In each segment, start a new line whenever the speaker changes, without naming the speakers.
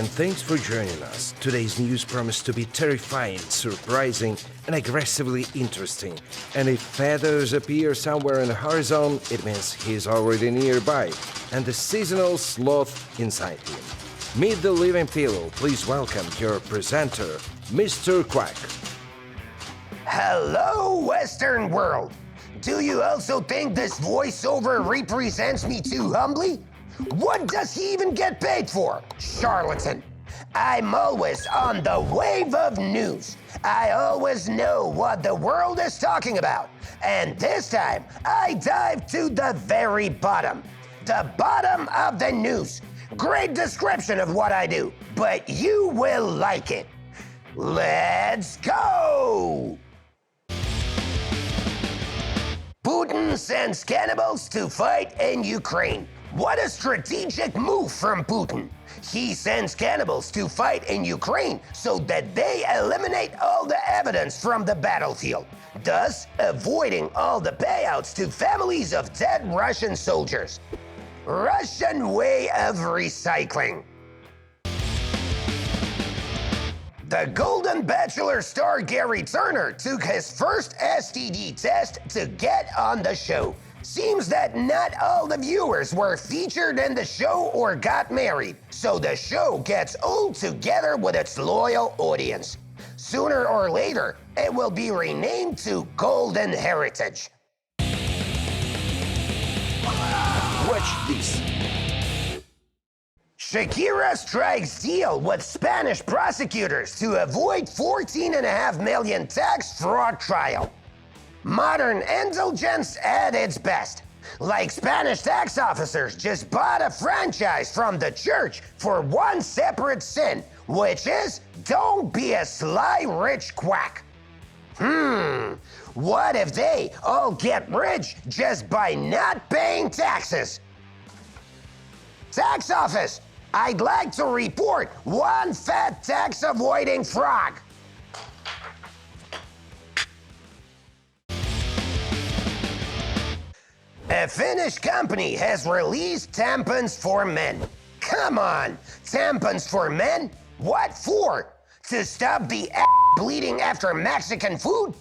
and thanks for joining us. Today's news promised to be terrifying, surprising, and aggressively interesting. And if feathers appear somewhere in the horizon, it means he's already nearby, and the seasonal sloth inside him. Meet the living pillow. Please welcome your presenter, Mr. Quack.
Hello, Western world! Do you also think this voiceover represents me too humbly? What does he even get paid for? Charlatan. I'm always on the wave of news. I always know what the world is talking about. And this time, I dive to the very bottom. The bottom of the news. Great description of what I do, but you will like it. Let's go! Putin sends cannibals to fight in Ukraine. What a strategic move from Putin. He sends cannibals to fight in Ukraine so that they eliminate all the evidence from the battlefield, thus avoiding all the payouts to families of dead Russian soldiers. Russian way of recycling. The Golden Bachelor star Gerry took his first STD test to get on the show. Seems that not all the viewers were featured in the show or got married, so the show gets old together with its loyal audience. Sooner or later, it will be renamed to Golden Heritage.
Watch this.
Shakira strikes deal with Spanish prosecutors to avoid $14.5 million tax fraud trial. Modern indulgence at its best. Like Spanish tax officers just bought a franchise from the church for one separate sin, which is don't be a sly rich quack. What if they all get rich just by not paying taxes? Tax office, I'd like to report one fat tax-avoiding frog. A Finnish company has released tampons for men. Come on, tampons for men? What for? To stop the bleeding after Mexican food?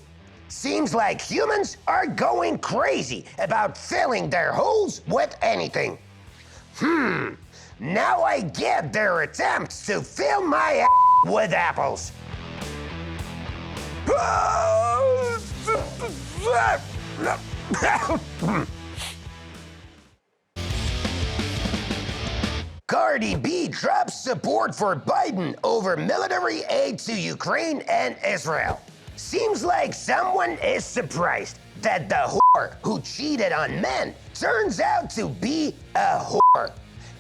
Seems like humans are going crazy about filling their holes with anything. Now I get their attempts to fill my with apples. Cardi B drops support for Biden over military aid to Ukraine and Israel. Seems like someone is surprised that the whore who cheated on men turns out to be a whore.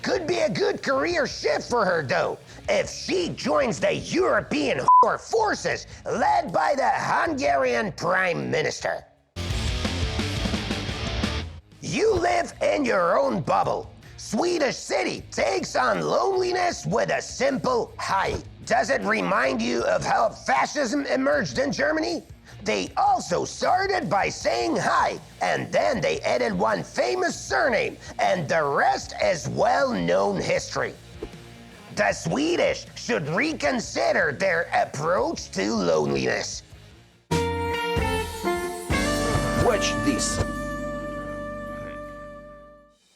Could be a good career shift for her though, if she joins the European whore forces led by the Hungarian Prime Minister. You live in your own bubble. Swedish city takes on loneliness with a simple hi. Does it remind you of how fascism emerged in Germany? They also started by saying hi, and then they added one famous surname, and the rest is well-known history. The Swedish should reconsider their approach to loneliness.
Watch this.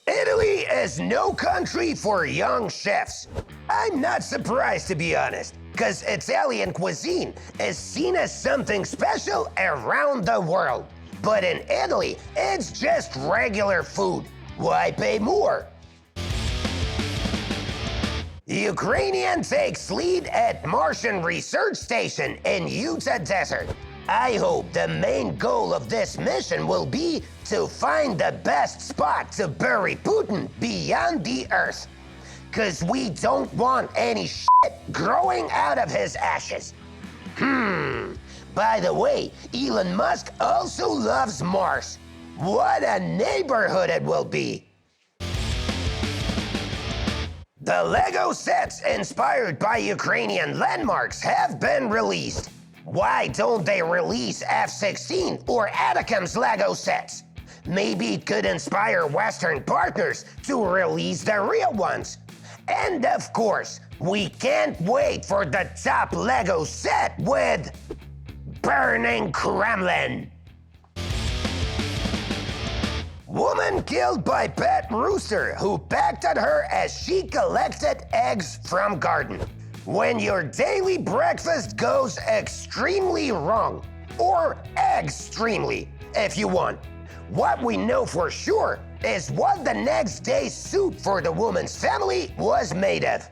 Italy is no country for young chefs. I'm not surprised, to be honest, because Italian cuisine is seen as something special around the world. But in Italy, it's just regular food. Why pay more? Ukrainian takes lead at Martian research station in Utah desert. I hope the main goal of this mission will be to find the best spot to bury Putin beyond the earth. Cause we don't want any shit growing out of his ashes. By the way, Elon Musk also loves Mars. What a neighborhood it will be. The Lego sets inspired by Ukrainian landmarks have been released. Why don't they release F-16 or Atacam's Lego sets? Maybe it could inspire Western partners to release the real ones. And of course, we can't wait for the top Lego set with Burning Kremlin. Woman killed by pet rooster who pecked at her as she collected eggs from garden. When your daily breakfast goes extremely wrong, or extremely, if you want. What we know for sure is what the next day's soup for the woman's family was made of.